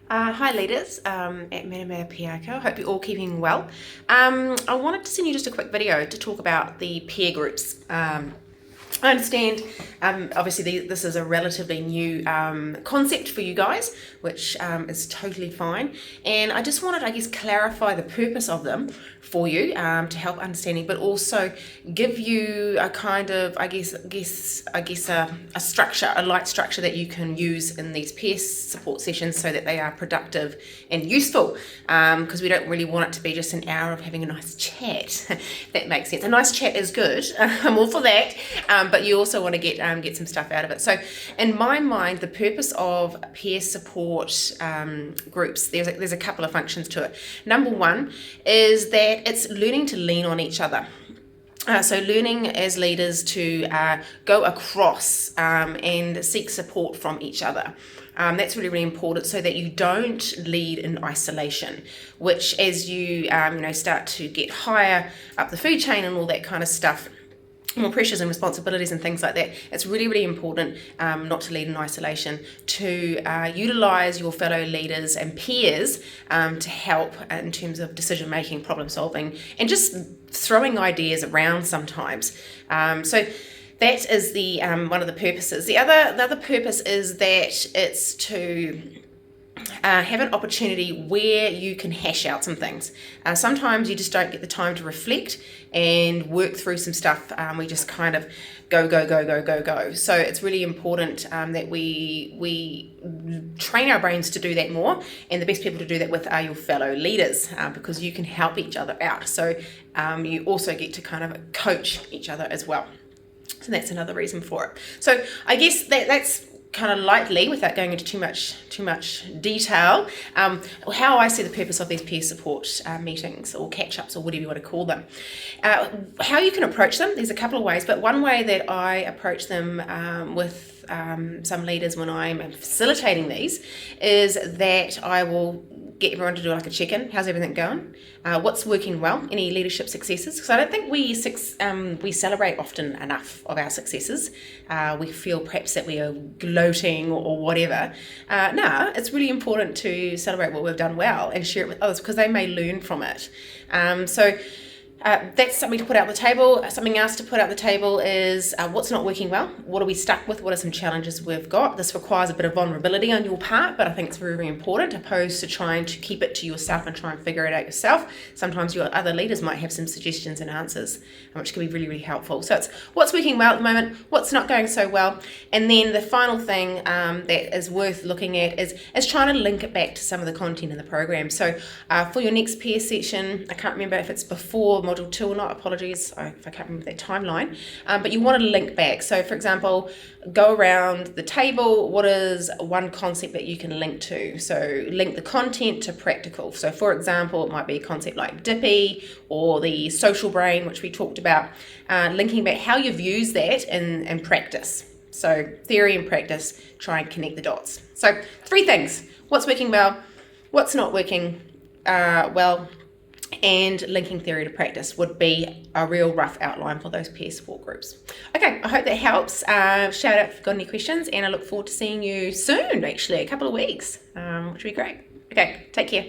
Hi leaders at Metamea Piako. Hope you're all keeping well. I wanted to send you just a quick video to talk about the peer groups. I understand, obviously this is a relatively new concept for you guys, which is totally fine. And I just wanted, I guess, clarify the purpose of them for you to help understanding, but also give you a kind of, I guess a structure, a light structure that you can use in these peer support sessions so that they are productive and useful. Because we don't really want it to be just an hour of having a nice chat. That makes sense. A nice chat is good. I'm all for that. But you also want to get some stuff out of it. So in my mind, the purpose of peer support groups, there's a couple of functions to it. Number one is that it's learning to lean on each other. So learning as leaders to go across and seek support from each other. That's really, really important so that you don't lead in isolation, which as you start to get higher up the food chain and all that kind of stuff, more pressures and responsibilities and things like that, it's really, really important not to lead in isolation, to utilize your fellow leaders and peers to help in terms of decision making, problem solving, and just throwing ideas around sometimes. So that is the one of the purposes. The other purpose is that it's to have an opportunity where you can hash out some things. Sometimes you just don't get the time to reflect and work through some stuff. We just kind of go. So it's really important that we train our brains to do that more, and the best people to do that with are your fellow leaders because you can help each other out. So you also get to kind of coach each other as well. So that's another reason for it. So I guess that's kind of lightly, without going into too much detail, how I see the purpose of these peer support meetings or catch-ups or whatever you want to call them. How you can approach them, there's a couple of ways, but one way that I approach them with some leaders when I'm facilitating these is that I will get everyone to do like a check-in. How's everything going? What's working well? Any leadership successes? Because I don't think we celebrate often enough of our successes. We feel perhaps that we are gloating or whatever. No, it's really important to celebrate what we've done well and share it with others because they may learn from it. That's something to put out on the table. Something else to put out on the table is what's not working well. What are we stuck with? What are some challenges we've got? This requires a bit of vulnerability on your part, but I think it's very, very important opposed to trying to keep it to yourself and try and figure it out yourself. Sometimes your other leaders might have some suggestions and answers, which can be really, really helpful. So it's what's working well at the moment, what's not going so well. And then the final thing that is worth looking at is trying to link it back to some of the content in the program. So for your next peer session, I can't remember if it's before Module 2 or not, apologies if I can't remember that timeline, but you want to link back. So for example, go around the table, what is one concept that you can link to? So link the content to practical. So for example, it might be a concept like Dippy or the social brain, which we talked about, linking back how you've used that in practice. So theory and practice, try and connect the dots. So 3 things: what's working well, what's not working well, and linking theory to practice would be a real rough outline for those peer support groups. Okay, I hope that helps. Shout out if you've got any questions, and I look forward to seeing you soon, actually, a couple of weeks, which would be great. Okay, take care.